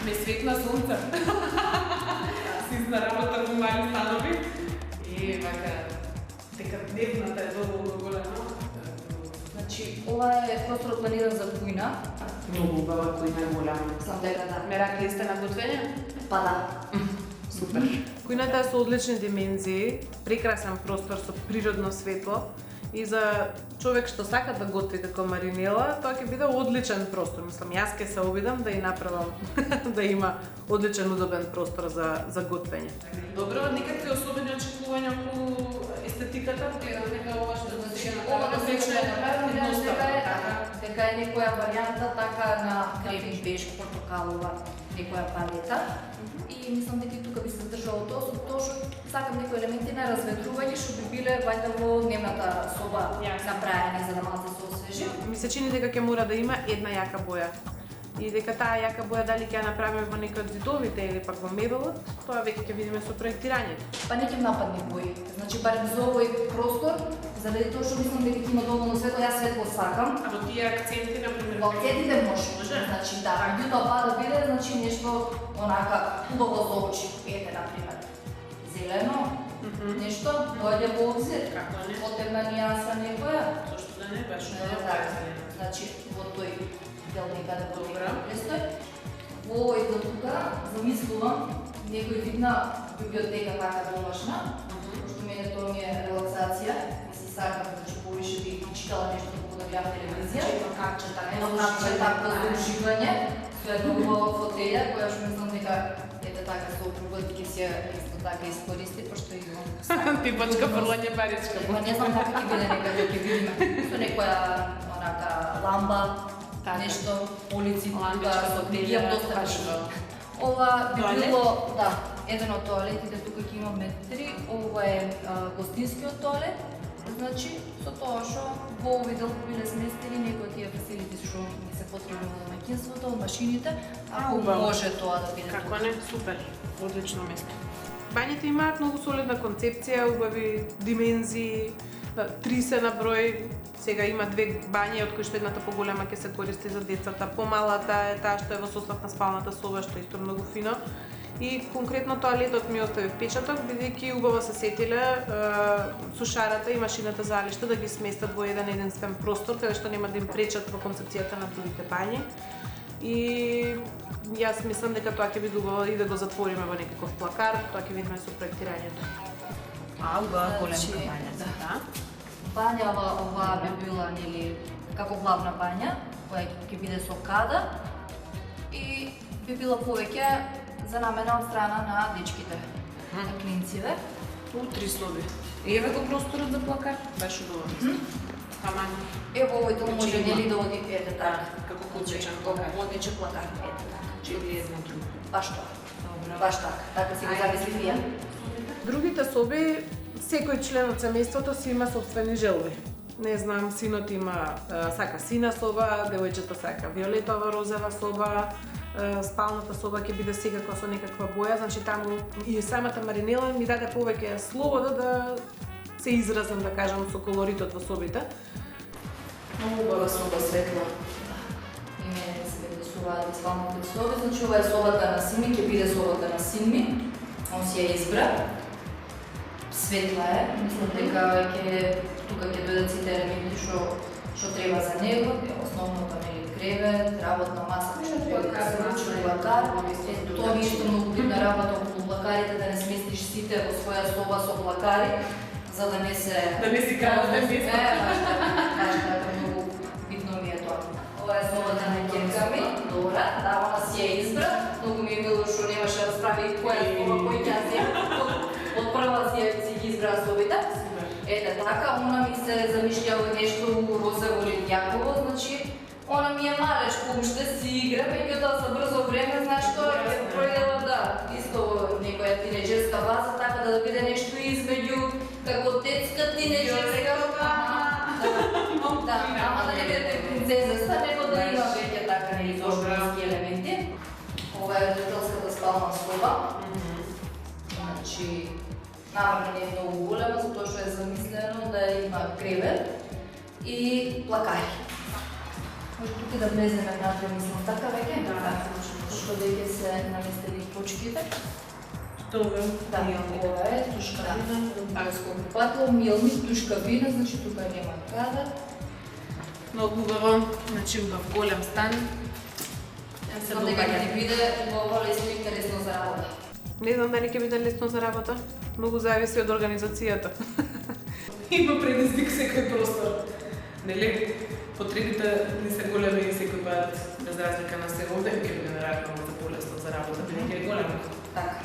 ме светна сонце. Сизна работа во мали станови. И вака, дека дневната е доволно голема. Значи, ова е простор планиран за кујна. Многу убава кујна е голяма. Сам дека да. Меракли сте на готвење? Па да. Супер. Кујната е со одлични димензии, прекрасен простор со природно светло и за човек што сака да готви како Маринела, тоа ќе биде одличен простор. Мислам, јас ќе се обидам да и направам да има одличен удобен простор за готвење. Добро, некакви особени очекувања околу естетиката, дека ова што Ова да се дека е некоја варијанта така на крем беж портокалова, некоја палета. И мислам дека и тука би се задржало тоа, со тоа што сакам некои елементи на разветрување што би биле вајда во дневната соба направени за да малце се освежи. Ми се чини дека ќе мора да има една јака боја. И дека таа јака боја дали ќе ја направиме во некој од зидовите или пак во мебелот, тоа веќе ќе видиме со проектирањето. Па не ќе нападни бои. Значи барем за овој простор, заради тоа што мислам дека ќе има доволно светло, јас светло сакам. А во тие акценти на пример. Во акцентите може. Значи да, меѓутоа па да биде значи нешто онака убаво за очи. Ете на пример. Зелено, нешто доаѓа во обзир. Како не? Потемна нијанса некоја. Зошто да не баш Значи во тој дел некаде во Добра. престој. Во овој дел тука замислувам некој вид на библиотека така домашна, пошто мене тоа ми е релаксација и се сакам значи повише би читала нешто како да гледам телевизија. Едно капчета, Едно капчета за уживање, со една убава фотелја која што мислам дека ете така со опругот ќе се исто така искористи пошто и он Типачка фрлање паричка. Па не знам како ќе биде некаде ќе видиме. Со некоја онака ламба, нешто, полици, ламбичка, фотелја, доста пашува. Ова би Тоалет? било, да, еден од тоалетите тука ќе имаме 3, ова е гостинскиот тоалет. Значи, со тоа што во овој дел биле сместени некои од тие фасилити што ни се потребни во домаќинството, машините, ако може тоа да биде. Како не, супер, одлично место. Бањите имаат многу солидна концепција, убави димензии, 3 се на број. Сега има 2 бањи, од кои што едната поголема ќе се користи за децата, помалата е таа што е во состав на спалната соба, што е исто многу фино. И конкретно тоалетот ми остави впечаток, бидејќи убаво се сетиле сушарата и машината за алиште да ги сместат во еден единствен простор, каде што нема да им пречат во концепцијата на другите бањи. И јас мислам дека тоа ќе биде убаво и да го затвориме во некаков плакар, тоа ќе видиме со проектирањето. Убава голема Значи, бања, да. Бањава ова би била нели како главна бања, која ќе биде со када и би била повеќе за намена од страна на дечките, на клинциве. 3 соби. Еве го просторот за плакар, баш убаво. Ама Ево овој дом може нели да оди ете така. како кучечен плакар. Одничен плакар, ете така. Или едно друго. Баш тоа. Добро. Баш така. Така си го замислив ја. Другите соби, секој член од семејството си има собствени желби. Не знам, синот има сака сина соба, девојчето сака виолетова розова соба, спалната соба ќе биде секако со некаква боја, значи таму и самата Маринела ми даде повеќе слобода да се изразам, да кажам, со колоритот во собите. Многу убава соба светла. И мене се интересуваат и спалните соби, значи ова е собата на син ми, ќе биде собата на син ми. Он си ја избра. Светла е, мислам дека ќе тука ќе дојдат сите елементи што треба за него, основното нели кревет, работна маса, плакар. Тоа ми е многу битна работа околу плакарите, да не сместиш сите во своја соба со плакари, за да не се Да не си крадете место. Баш така многу битно ми е тоа. Ова е собата на ќерка ми, добра, да, она си ја избра, многу ми е мило што немаше да справи која соба кој ќе зема. Од прва си ги избра собите. Ете така, она ми се замишља нешто розово или јаково, значи она ми е малечко уште си игра, меѓутоа за брзо време, знаеш што ќе пројдела да исто во некоја тинеџерска база, така да биде нешто измеѓу како детска тинеџерска. Да, ама да не биде принцезеста, него да има веќе така нели зошбрански елементи. Ова е родителската спална соба. Значи наврно не е многу голема, затоа што е замислено да има кревет и плакари. Може тука да влеземе внатре, мислам, така веќе? Да, Што веќе се наместили почките. Тоа Да, ова е тушкавина, алско купатло, милник, тушкавина, значи тука нема кадар. многу убаво, значи убав голем стан. Знам дека ќе ни биде убаво лесно и интересно за работа. Не знам дали ќе биде лесно за работа. Многу зависи од организацијата. Има предизвик секој простор. Нели? Потребите не се големи и секој пат без разлика на се овде ќе биде наравно за полесно за работа, бидејќи е големо. Така.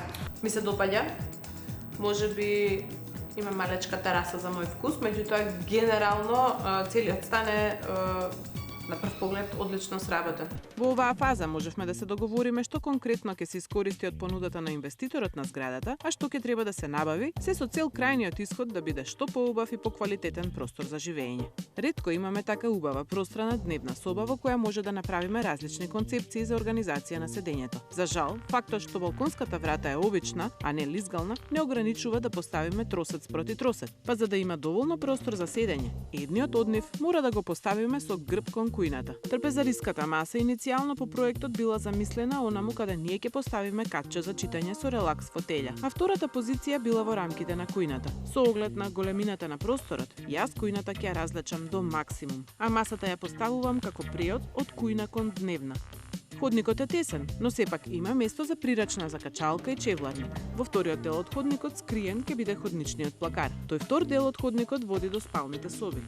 Ми се допаѓа. Можеби има малечка тераса за мој вкус, меѓутоа генерално целиот стан е на прв поглед одлично сработен. Во оваа фаза можевме да се договориме што конкретно ќе се искористи од понудата на инвеститорот на зградата, а што ќе треба да се набави, се со цел крајниот исход да биде што поубав и поквалитетен простор за живење. Ретко имаме така убава пространа дневна соба во која може да направиме различни концепции за организација на седењето. За жал, фактот што балконската врата е обична, а не лизгална, не ограничува да поставиме тросец проти тросец, па за да има доволно простор за седење, едниот од нив мора да го поставиме со грб кон кујната. Трпезариската маса иницијално по проектот била замислена онаму каде ние ќе поставиме катче за читање со релакс фотелја, а втората позиција била во рамките на кујната. Со оглед на големината на просторот, јас кујната ќе ја разлечам до максимум, а масата ја поставувам како приод од кујна кон дневна. Ходникот е тесен, но сепак има место за прирачна закачалка и чевларник. Во вториот дел од ходникот скриен ќе биде ходничниот плакар. Тој втор дел од ходникот води до спалните соби.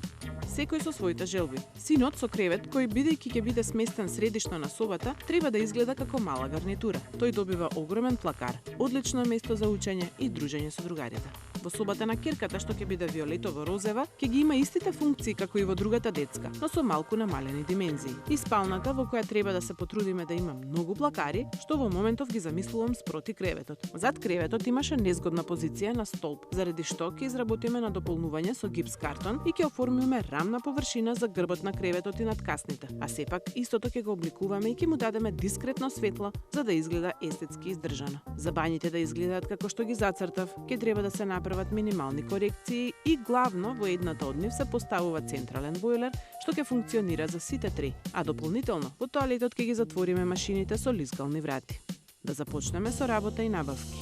Секој со своите желби. Синот со кревет, кој бидејќи ќе биде сместен средишно на собата, треба да изгледа како мала гарнитура. Тој добива огромен плакар, одлично место за учење и дружење со другарите. Во собата на ќерката, што ќе биде виолетово-розева, ќе ги има истите функции како и во другата детска, но со малку намалени димензии. И спалната во која треба да се потрудиме да има многу плакари, што во моментов ги замислувам спроти креветот. Зад креветот имаше незгодна позиција на столб, заради што ќе изработиме на дополнување со гипс картон и ќе оформиме рамна површина за грбот на креветот и надкасните, а сепак истото ќе го обликуваме и ќе му дадеме дискретно светло за да изгледа естетски издржано. За бањите да изгледаат како што ги зацртав, ќе треба да се направат минимални корекции и главно во едната од нив се поставува централен бойлер што ќе функционира за сите три, а дополнително во тоалетот ќе ги затвориме машините со лизгални врати. Да започнеме со работа и набавки.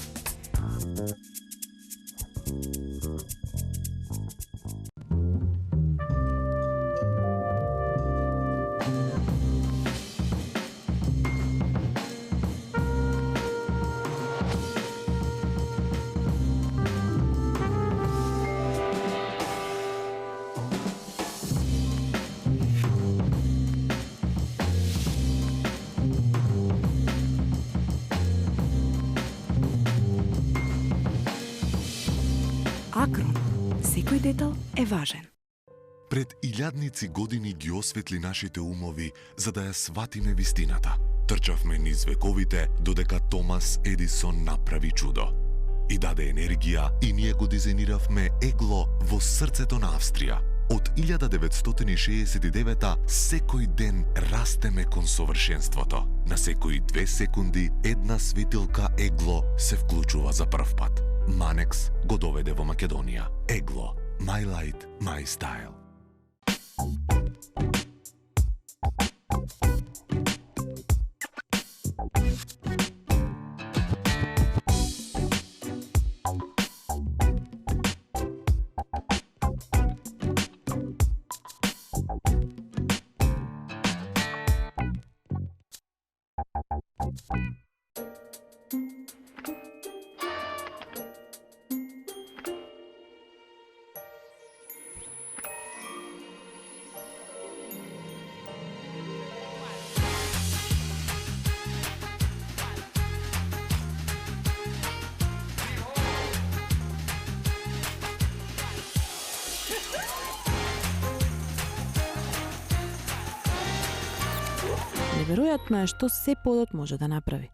Акрон. Секој детал е важен. Пред илјадници години ги осветли нашите умови за да ја сватиме вистината. Трчавме низ вековите додека Томас Едисон направи чудо. И даде енергија и ние го дизајниравме егло во срцето на Австрија. Од 1969 секој ден растеме кон совршенството. На секои 2 секунди една светилка егло се вклучува за прв пат. Манекс го доведе во Македонија. Егло. My light, my style. Неверојатно е што се подот може да направи.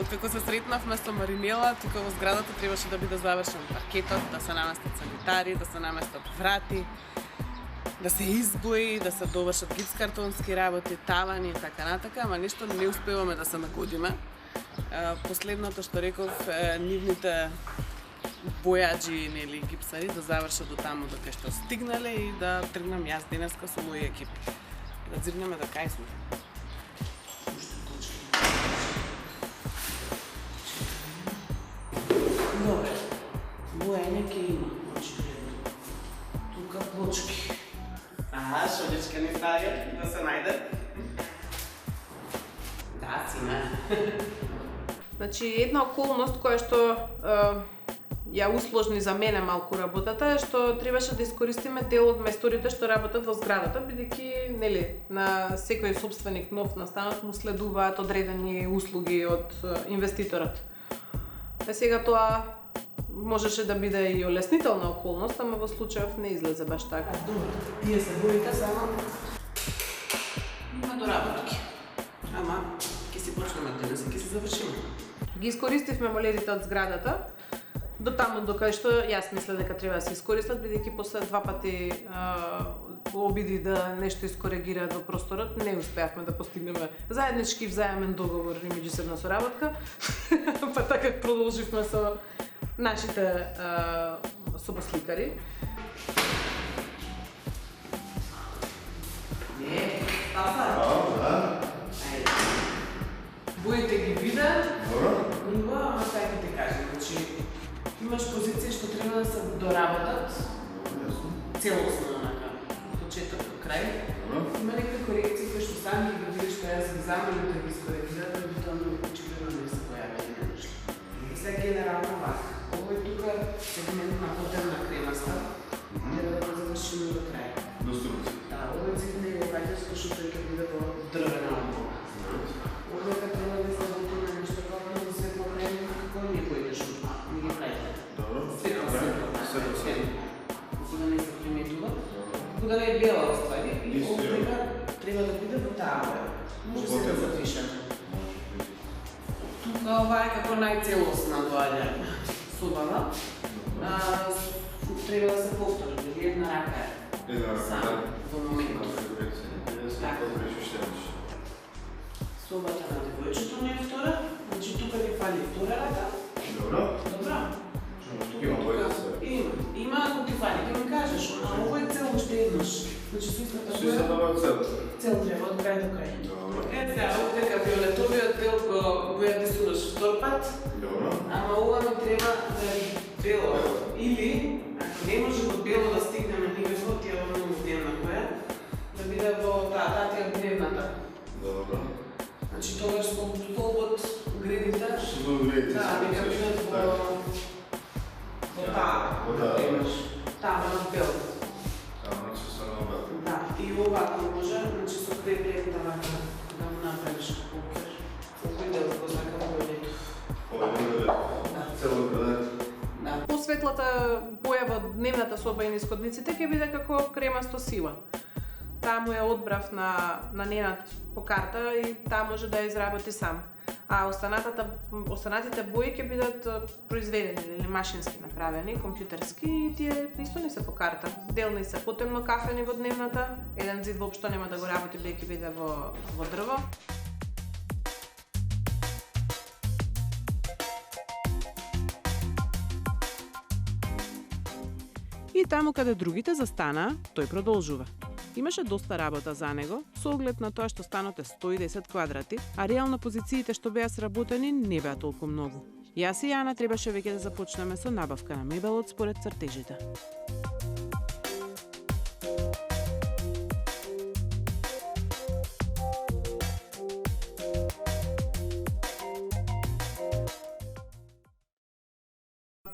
Откако се сретнавме со Маринела, тука во зградата требаше да биде завршен паркетот, да се наместат санитари, да се наместат врати, да се избои, да се довршат гипскартонски работи, тавани и така натака, ама нешто не успеваме да се нагодиме. Последното што реков, нивните бојаджи, нели, гипсари да завршат до таму до кај што стигнале и да тргнам јас денеска со моја екипа. Да зирнеме да кај сме. Добре. Бојање ќе има, очигледно. Тука плочки. Шоличка ни ставија да се најде. Да, сина. Значи, една околност која што ја усложни за мене малку работата е што требаше да искористиме дел од мајсторите што работат во зградата, бидејќи, нели, на секој сопственик нов на станот му следуваат одредени услуги од инвеститорот. Сега тоа можеше да биде и олеснителна околност, ама во случајов не излезе баш така. Добро, тие се боите само има доработки. Ама ќе си почнеме денес и ќе си завршиме. Ги искористивме молезите од зградата до таму до кај што јас мислам дека треба да се искористат, бидејќи после два пати обиди да нешто искоригираат во просторот, не успеавме да постигнеме заеднички взаемен договор и меѓусебна соработка. Па така продолживме со нашите собосликари. Боите ги видат, ама сега ќе ти кажем, значи имаш позиции што треба да се доработат целосно онака, од почеток до крај. Има некои корекции кои што сами ги видиш што јас ги замолив да ги искоригират, но тоа очигледно не се појавени нешто. И сега генерално вака. Овој тука сегмент на подемна кремаста треба да го завршиме до крај. До струкција. Да, овој цвет не е ваѓа што што тој ќе биде во дрвена обоја. Овој треба да се работи на нешто како светло креме, како не поидеш од не ги правите. Добро. Светло. За да не се приметува. Кога не е бела остави и овој треба да биде во таа боја. Може се да запишем. Тука ова е како најцелосна доаѓа собава. Треба да се повтори, дали една рака е. Една рака, сам, да. во моментот. Така. Собата на девојчето не е втора, значи тука ни фали втора рака. Добро. Добро. Има боја се. Има ако ти фали, ќе ми кажеш, а ово е цел уште еднаш. Значи со истата Со истата боја цел. Цел треба од крај до крај. Добро. Сега, овдека виолетовиот дел го јадисуваш втор пат. Добро. Ама ова ми треба да е бело. Или, ако не може во бело да стигнеме никако, тие во многу дневна боја, да биде во таа тие дневната. Добро. Значи тогаш со полбот гредите, Со гредите. да, нека бидат во таа. Во таа. Таа на бело. Значи со нова. Да, и овако може, значи со гредите да му направиш како оквир. Овој дел го знака бојлето. Ова е цело градет. Да. Посветлата боја во дневната соба и нисходниците ќе биде како кремасто сива. Таа му ја одбрав на ненат по карта и таа може да ја изработи сам. А останатите бои ќе бидат произведени или машински направени, компјутерски и тие исто не се по карта. Делни се потемно кафени во дневната, еден зид воопшто нема да го работи бидејќи биде во дрво. И таму каде другите застанаа, тој продолжува. Имаше доста работа за него, со оглед на тоа што станот е 110 квадрати, а реално позициите што беа сработени не беа толку многу. Јас и Јана требаше веќе да започнеме со набавка на мебелот според цртежите.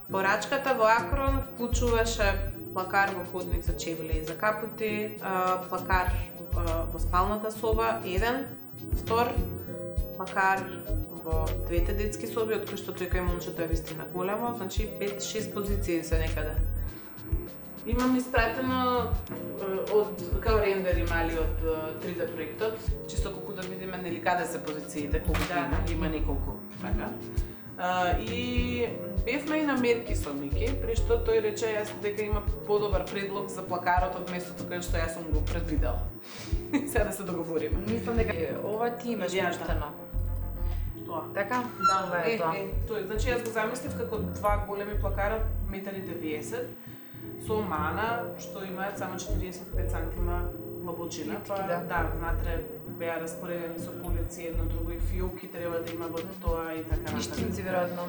Порачката во Акрон вклучуваше плакар во ходник за чевли и за капути, плакар во спалната соба, еден, втор, плакар во двете детски соби, од кои што тој кај момчето е вистина големо, значи 5-6 позиции се некаде. Имам испратено као рендери мали од 3D проектот, чисто колку да видиме нели каде се позициите, колку има неколку, така. И бевме и на мерки со Мики, при што тој рече јас дека има подобар предлог за плакарот од местото каде што јас сум го предвидел. Сега да се договориме. Мислам дека ова ти имаш пуштено. Тоа. Така? Да, ова е тоа. Тој, значи јас го замислив како два големи плакара 1,90 м, со мана, што имаат само 45 сантима длабочина, Клетки, па да. внатре беа распоредени со полици едно друго и фиоки треба да има во тоа и така И штинци, веројатно.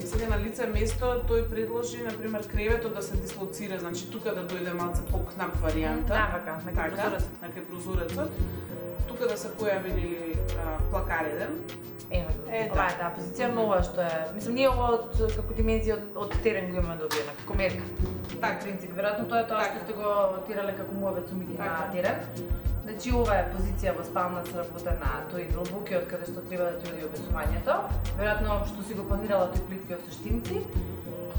И сега на лице место тој предложи, например, креветот да се дислоцира, значи тука да дојде малце покнап варијанта. Навака, на кај прозорецот. На кај прозорецот. Тука да се појави нели плакарите. Ева, Е, ова да. е таа позиција, но ова што е, мислам, ние ова како димензија од терен го имаме добиена, како мерка. Так, принцип, веројатно тоа е тоа што сте го тирале како муавет сумити на терен. Значи, ова е позиција во спална сработена, тој длбокиот каде што треба да ти оди обесувањето. Веројатно што си го планирала тој плиткиот со штинци.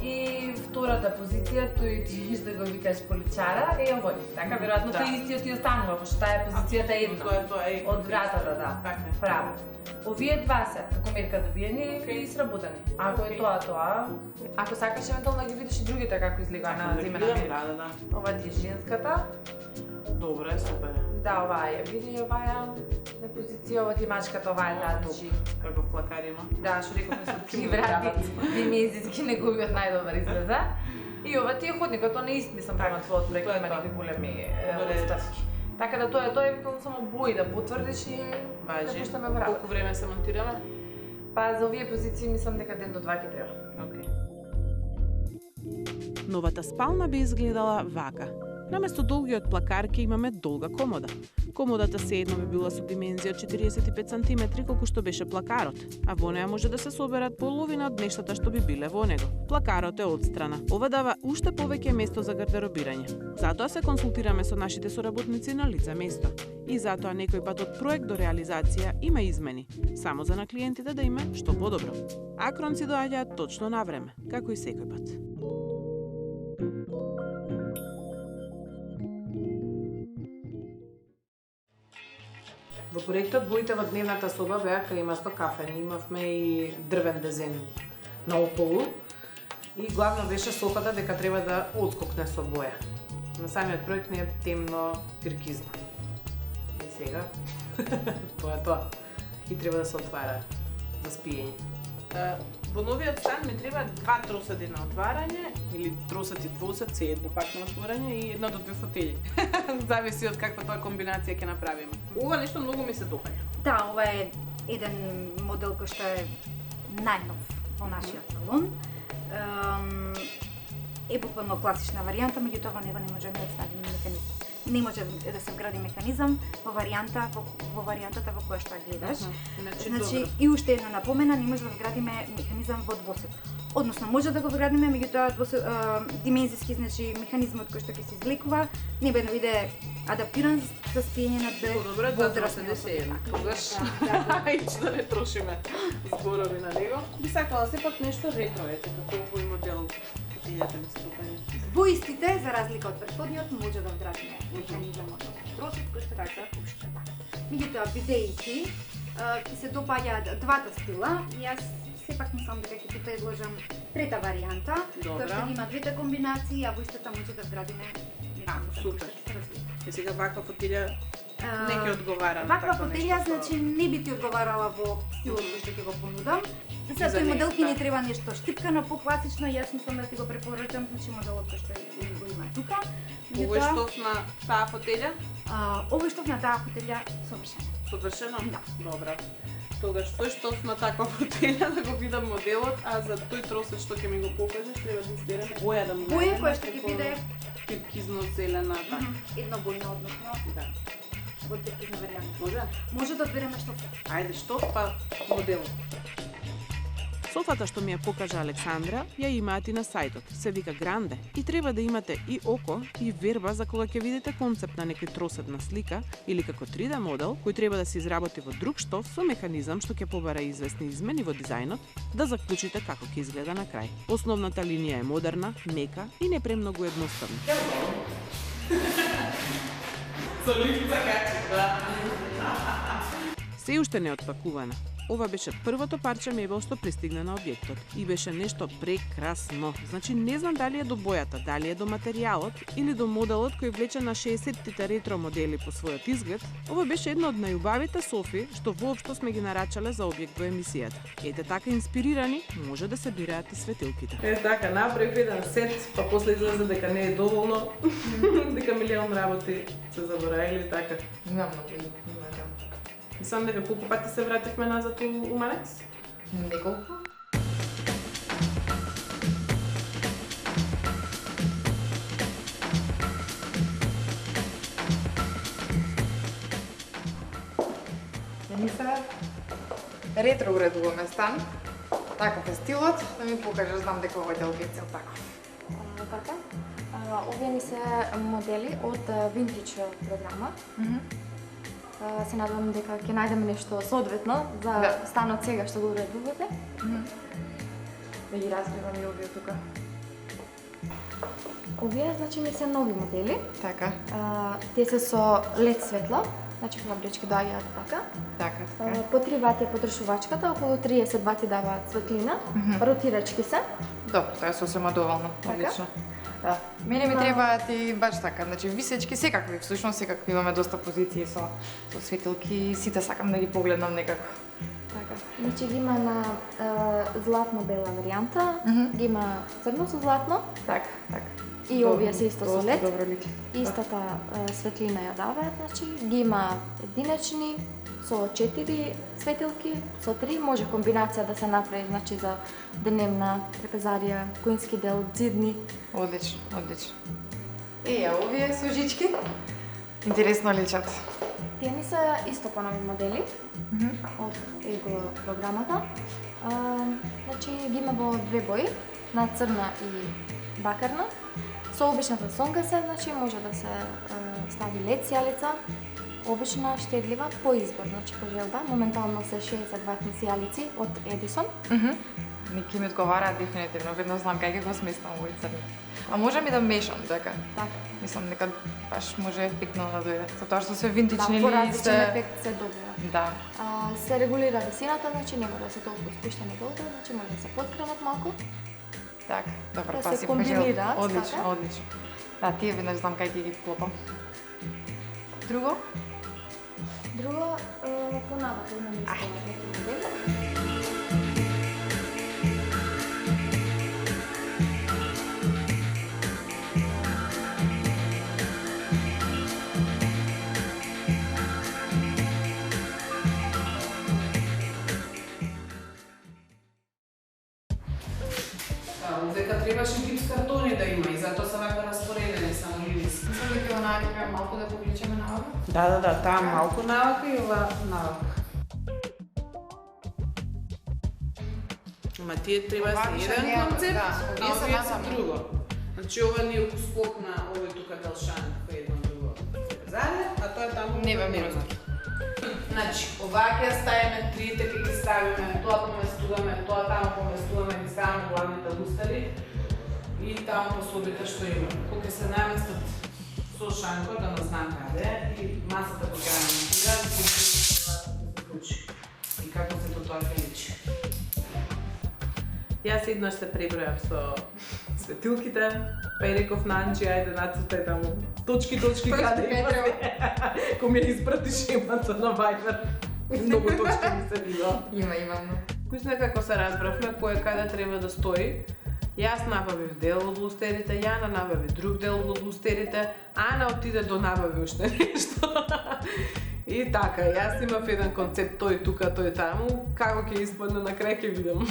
И втората позиција, тој ти виж да го викаш поличара, е овој. Така, веројатно тој истиот ти останува, пошто таа е позицијата една. Тоа е Од вратата, да. Така. Право. Овие два се како мерка добиени и сработени. Ако е тоа, ако сакаш евентуално да ги видиш и другите како изгледа на земена мерка. Да. Ова ти е женската. Добре, супер. Да, ова е. Види оваа на позиција, ова ти е мачката, ова е таа Значи, тук. како плакар има. Да, што рековме со три врати, димензијски неговиот најдобар излеза. И ова ти е ходникот, тоа не ист, мислам, према твојот проект, Тоа е има тоа. некои големи Добре. оставки. Така да тоа е евентуално само бои да потврдиш и да Важи. пуштаме во работа. Колку време се монтираме? Па за овие позиции мислам дека ден до 2 ќе треба. Окей. Новата спална би изгледала вака. Наместо долгиот плакар ќе имаме долга комода. Комодата seедно би била со димензија од 45 см колку што беше плакарот, а во неа може да се соберат половина од нештата што би биле во него. Плакарот е одстрана. Ова дава уште повеќе место за гардеробирање. Затоа се консултираме со нашите соработници на лице место. И затоа некој пат од проект до реализација има измени, само за на клиентите да име што подобро. Акронци доаѓаат точно на време, како и секој пат. Во проектот боите во дневната соба беа кремасто кафени, имавме и дрвен дизајн наоколу и главно беше софата дека треба да отскокне со боја. На самиот проект не е темно тиркизно. И сега тоа е тоа. И треба да се отвара за спиење. Во новиот стан ми треба 2 тросети на отварање или тросети двосет, се едно пак на отворање и 1 до 2 фотели. Зависи од каква тоа комбинација ќе направиме. Ова нешто многу ми се допаѓа. Да, ова е еден модел кој што е најнов во нашиот салон. Е буквално класична варијанта, меѓутоа во него не можеме да ставиме механизам. Не може да се вгради механизам во варијантата во која што ја гледаш. Значи, и уште една напомена, не може да вградиме механизам во двосет. Односно, може да го вградиме, меѓутоа димензијски, значи механизмот кој што ќе се извлекува, не би да биде адаптиран за спиење на две Добро, возрастни да се особи. тогаш ич да не трошиме зборови на него. Би сакала сепак нешто ретро, ете, како овој модел. Фотилјата ми се допаѓа. Во истите, за разлика од претходниот, може да вградиме механизам од тросет кој што така пушта. Меѓутоа, бидејќи ќе се допаѓаат двата стила, јас сепак мислам дека ќе ти предложам трета варијанта, која што има двете комбинации, а во истата може да вградиме механизам. Супер. И сега ваква фотилја не ќе одговара на Ваква такво фотилја, нешто. значи, не би ти одговарала во стилот кој што ќе го понудам. За за тој неа, модел ќе ни да. треба нешто штипкано, покласично, јас мислам да ти го препорачам, значи моделот кој што го има тука. Овој Меѓутоа, штоф на таа фотилја? овој штоф на таа фотилја совршено. Совршено? Да. Добра. Тогаш тој штоф на таква фотилја да го видам моделот, а за тој тросет што ќе ми го покажеш треба да избереме боја да му Боја најдеме која што ќе како биде тиркизно-зелена, така. еднобојна, односно, Да. во тиркизна варијанта. Може? Може да одбереме штоф. Ајде, штоф па моделот. Софата што ми ја покажа Александра, ја имаат и на сајтот. Се вика Гранде и треба да имате и око и верба за кога ќе видите концепт на некој тросетна слика или како 3D модел кој треба да се изработи во друг штоф со механизам што ќе побара известни измени во дизајнот, да заклучите како ќе изгледа на крај. Основната линија е модерна, мека и не премногу едноставна. Се уште не отпакувана. ова беше првото парче мебел што пристигна на објектот и беше нешто прекрасно. Значи не знам дали е до бојата, дали е до материјалот или до моделот кој влече на 60-тите ретро модели по својот изглед. Ова беше една од најубавите софи што воопшто сме ги нарачале за објект во емисијата. Ете така инспирирани може да се бираат и светилките. Така, направив еден сет, па после излезе дека не е доволно, дека милион работи се заборавили така. Имам многу, имам. Мислам дека колку пати се вративме назад у Манекс? Неколку. Ми се ретро уредуваме стан. Таков е стилот, да ми покажеш, знам дека ова дел цел таков. Така. Овие ми се модели од Vintage програма. Се надевам дека ќе најдеме нешто соодветно за станот сега што го уредувате. Да ги разгледам и овие тука. Овие значи ми се нови модели. Така. Тие се со LED светло, значи фабрички доаѓаат така. Така. По 3 вати е потрошувачката, околу 30 вати даваат светлина, ротирачки се. Добро, тоа е сосема доволно. Одлично. Да. Мене ми требаат и баш така, значи висечки секакви, всушност секакви имаме доста позиции со светилки, сите сакам да ги погледнам некако. Така. Значи ги има на златно бела варијанта, ги има црно со златно. Така. И овие се исто со LED. Добро личи. Истата светлина ја даваат, значи ги има единечни со 4 светилки, со 3 може комбинација да се направи, значи за деневна трапезарија, коински дел, зидни. Одлично. Еја, овие со жички. Интересно личат. Тие ми се исто понови модели од Ego програмата. Значи ги има во две бои, на црна и бакарна. Со обичната сонка се, значи може да се стави LED сијалица, обична, штедлива, по избор, значи по желба. Моментално се 60 ватни сијалици од Edison. Ники ми одговараат дефинитивно, веднаш знам кај ќе го сместам овој црни. А можам и да мешам дека. Така. Мислам дека баш може ефектно да дојде. Затоа што се винтични да, поразличен ефект се добива. Да. Се регулира висината, значи нема да се толку спуштени долго, значи може да се подкренат малку. Така, добро, да па се комбинираат. Одлично. Да, тие веднаш знам кај ќе ги клопам. Друго, понавата имаме исто модели. Дека требаше гипс картони да има и затоа се вака распоредени само линиски. мислам дека она треба малку да повлечеме навака. Да, таа малку навака и ова навака. Ама тие треба да се еден концепт, а овие се друго. Значи ова ни е скок на овој тука Делшан, кој е едно друго трапезарија, а тоа е таму не ме. Значи, оваа ќе ставиме трите, ќе ги ставиме, тоа поместуваме, тоа таму поместуваме, ги ставиме главните лустари и таму пособите што има. Кога ќе се наместат со шанко, да не знам каде, и масата кога ќе наместира, ќе се включи. И како се тоа ќе личи. Јас еднаш се пребројав со светилките, па и реков на Анчи, ајде нацртај таму точки каде има. Ко ми ја испратиш името на Viber. Многу точки ми се видео. Имам. Кујсна како се разбравме, кој каде треба да стои. Јас набавив дел од лустерите, Јана набави друг дел од лустерите, Ана отиде до набави уште нешто. И така, јас имав еден концепт, тој тука, тој таму, како ќе испадне на крај ќе видам.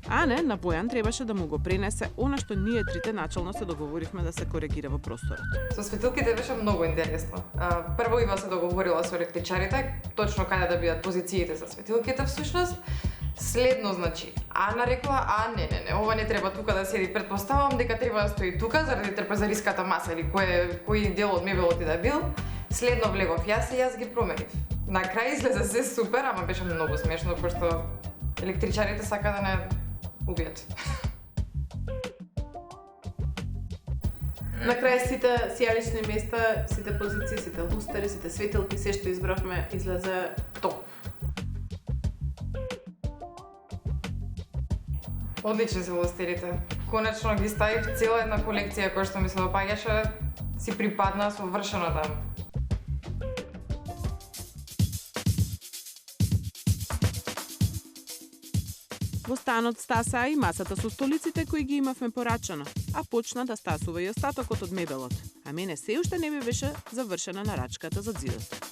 Ане, на Бојан требаше да му го пренесе она што ние трите начално се договоривме да се коригира во просторот. Со светилките беше многу интересно. Прво Ива се договорила со електричарите, точно каде да бидат позициите за светилките всушност. Следно, значи, Ана рекла, не, ова не треба тука да седи. Предпоставам дека треба да стои тука заради трапезариската маса или кој дел од мебелот и да бил. Следно влегов јас и јас ги променив. На крај излезе се супер, ама беше многу смешно, пошто електричарите сака да не убијат. На крај сите сијалични места, сите позиции, сите лустари, сите светилки, се што избравме излезе топ. Одлични се лустерите. Конечно ги ставив цела една колекција која што ми се допаѓаше, си припадна совршено таму. Во станот стаса и масата со столиците кои ги имавме порачано, а почна да стасува и остатокот од мебелот. А мене се уште не ми беше завршена нарачката за зидот.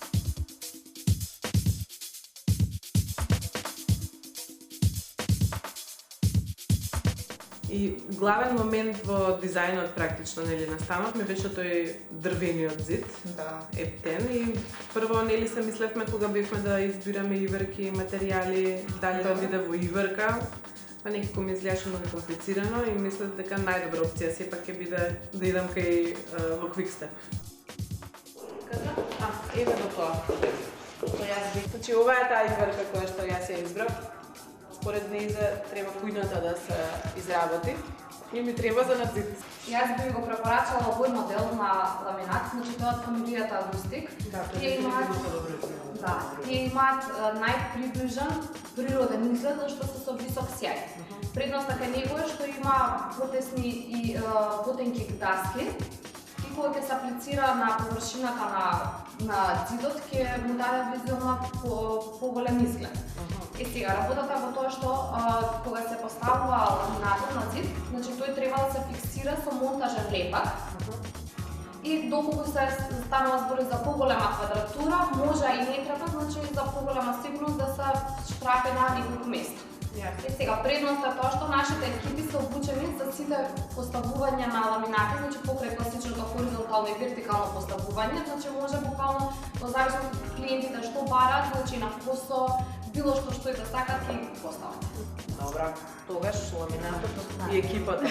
И главен момент во дизајнот практично нели на станот ми беше тој дрвениот зид. Да. Ептен и прво нели се мислевме кога бевме да избираме иврки, материјали, дали да биде во иврка, па некако ми изгледаше многу комплицирано и мислев дека најдобра опција сепак ќе биде да идам кај во Quickstep. Еве до тоа. Тоа јас бих. Значи ова е таа иврка која што јас ја избрав. Според нејза треба кујната да се изработи и ми треба за надзид. Јас би го препорачала овој модел на ламинат, значи тоа од фамилијата Агустик. Тие имаат најприближен природен изглед, зашто се со висок сјај. Предноста кај него е што има потесни и потенки даски и кога ќе се аплицира на површината на зидот ќе му даде визуелно поголем изглед. И сега, работата во тоа што кога се поставува ламинатот на зид, значи тој треба да се фиксира со монтажен лепак. И доколку се станува збори за поголема квадратура, може и не треба, значи за поголема сигурност да се штрапе на неколку места. И сега, предноста тоа што нашите екипи се обучени за сите поставувања на ламинати, значи покрај класичното хоризонтално и вертикално поставување, значи може буквално во зависност од клиентите што бараат, значи на посо, било што и да сакат и постават. Добра, тогаш ламинатот и екипата.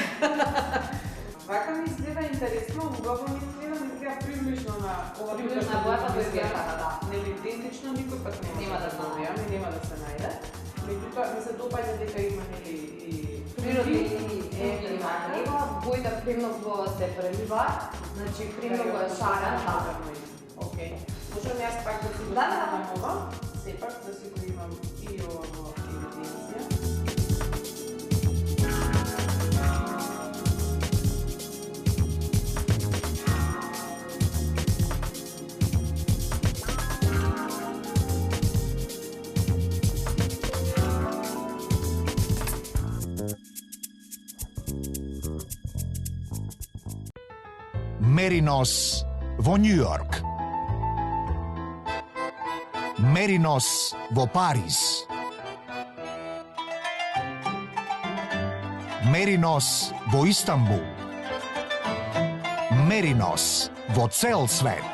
Вака ми изгледа интересно, убаво ми изгледа приближно на ова бојата до изгледата, да. Нели идентично, никој пак нема да добијам и нема да се најде. Меѓутоа ми се допаѓа дека има нели и природни материјали, бојта премногу се прелива, значи премногу е шарен, да. Океј. Можам јас пак да си го ставам ова, сепак да си го имам и ова во евиденција. Меринос во Њу Јорк. Меринос во Париз. Меринос во Истанбул. Меринос во цел свет.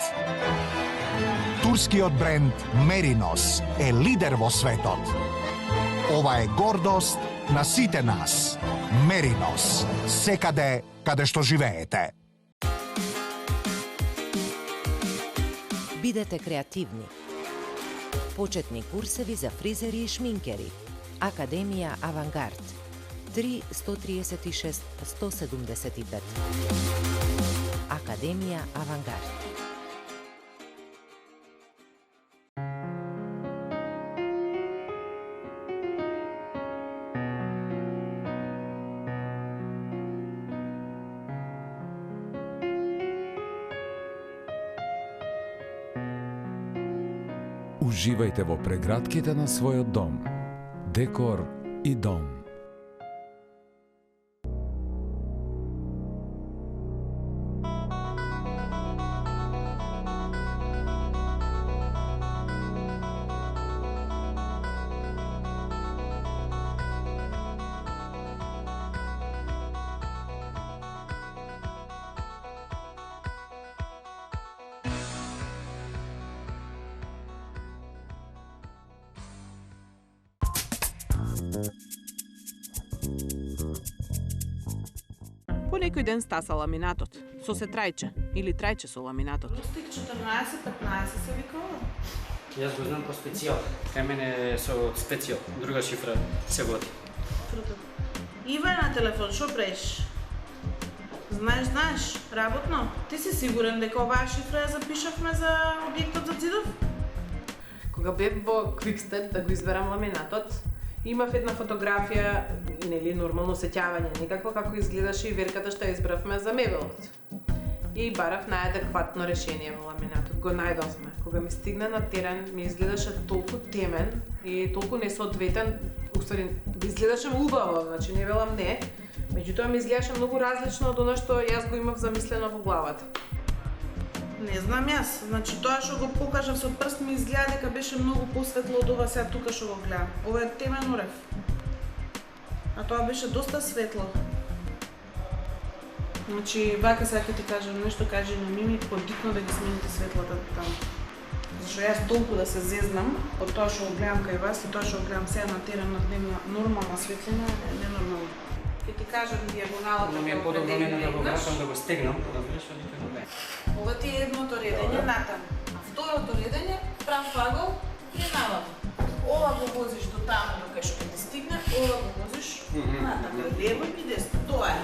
Турскиот бренд Меринос е лидер во светот. Ова е гордост на сите нас. Меринос, секаде каде што живеете. Бидете креативни. Почетни курсеви за фризери и шминкери. Академија Авангард. 3 136 175. Академија Авангард. Уживајте во прегратките на својот дом. Декор и дом. По некој ден стаса ламинатот, со се трајче или трајче со ламинатот. Стик 14-15 се викала. Јас го знам по специјал. Кај мене со специјал, друга шифра се води. Ива на телефон, шо преш? Знаеш, работно? Ти си сигурен дека оваа шифра ја запишавме за објектот за зидов? Кога бев во Quickstep да го изберам ламинатот, Имав една фотографија, нели нормално сеќавање, некако како изгледаше и верката што ја избравме за мебелот. И барав најадекватно решение во ламинатот. Го најдовме. Кога ми стигна на терен, ми изгледаше толку темен и толку несоодветен, уствари изгледаше убаво, значи не велам не. Меѓутоа ми изгледаше многу различно од она што јас го имав замислено во главата. Не знам јас, значи тоа што го покажав со прст ми изгледа дека беше многу посветло од ова сега тука што го гледам. Ова е темен урев. А тоа беше доста светло. Значи, вака сега ќе ти кажам нешто, кажи на Мими, подитно да ги смените светлата таму. Зашто јас толку да се зезнам од тоа што го гледам кај вас и тоа што го гледам сега на терен на дневна нормална светлина е ненормално. Ќе ти кажам дијагоналата. Но ми е подобро не да го врашам, да го стегнам, да видиш од никој не. Ова ти е едното редење натаму, а второто редење прав агол и наваму. Ова го возиш до таму до кај што ќе ти стигне, ова го возиш натаму, лево и десно. Тоа е.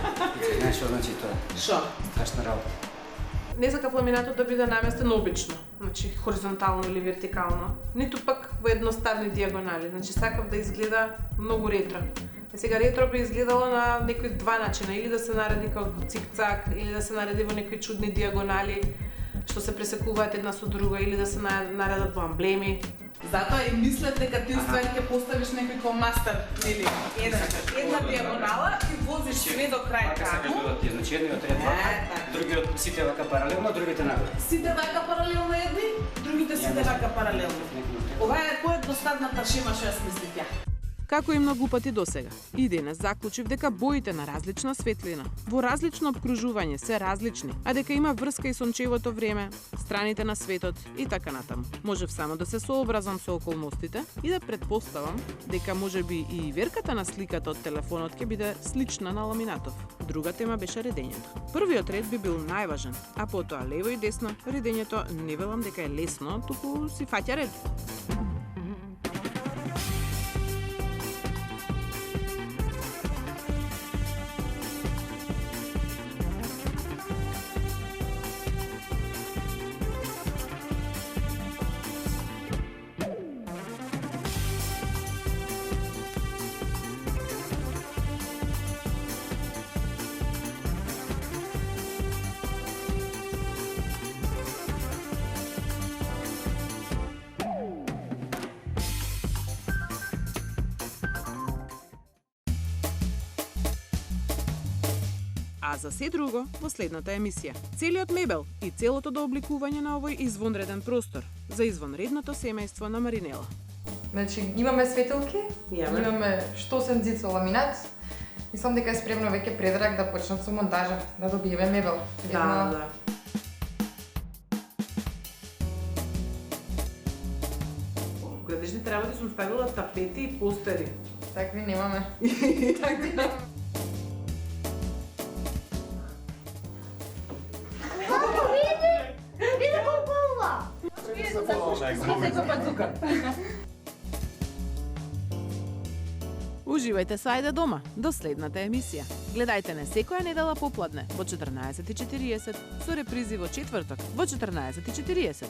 Знаеш што значи тоа? Шо? Страшна работа. Не сакав ламинатот да биде наместен обично, значи хоризонтално или вертикално, ниту пак во едноставни дијагонали, значи сакав да изгледа многу ретро. И сега ретро би изгледало на некои два начина, или да се нареди како цик-цак, или да се нареди во некои чудни дијагонали што се пресекуваат една со друга, или да се наредат во амблеми. Затоа и мислев дека ти уствари ќе поставиш некој како мастер, нели? Една дијагонала и возиш све до крај таму. Така се кажуваат тие, значи едниот ред вака, другиот сите вака паралелно, другите нагоре. Сите вака паралелно едни, другите сите вака паралелно. Ова е поедноставната шема што јас мислев ја. Како и многу пати досега, и денес заклучив дека боите на различна светлина, во различно обкружување се различни, а дека има врска и сончевото време, страните на светот и така натаму. Можев само да се сообразам со околностите и да предпоставам дека можеби и верката на сликата од телефонот ќе биде слична на ламинатов. Друга тема беше редењето. Првиот ред би бил најважен, а потоа лево и десно редењето не велам дека е лесно, туку си фаќа ред. А за се друго во следната емисија. Целиот мебел и целото дообликување на овој извонреден простор за извонредното семејство на Маринела. Значи, имаме светилки, имаме штосен зид со ламинат. Мислам дека е спремно веќе предрак да почнат со монтажа, да добиеме мебел. Да. Градежните работи сум ставила тапети и постери. Такви немаме. Такви немаме. Уживајте се ајде дома, до следната емисија. Гледајте не секоја недела попладне во 14:40, со репризи во четврток во 14:40.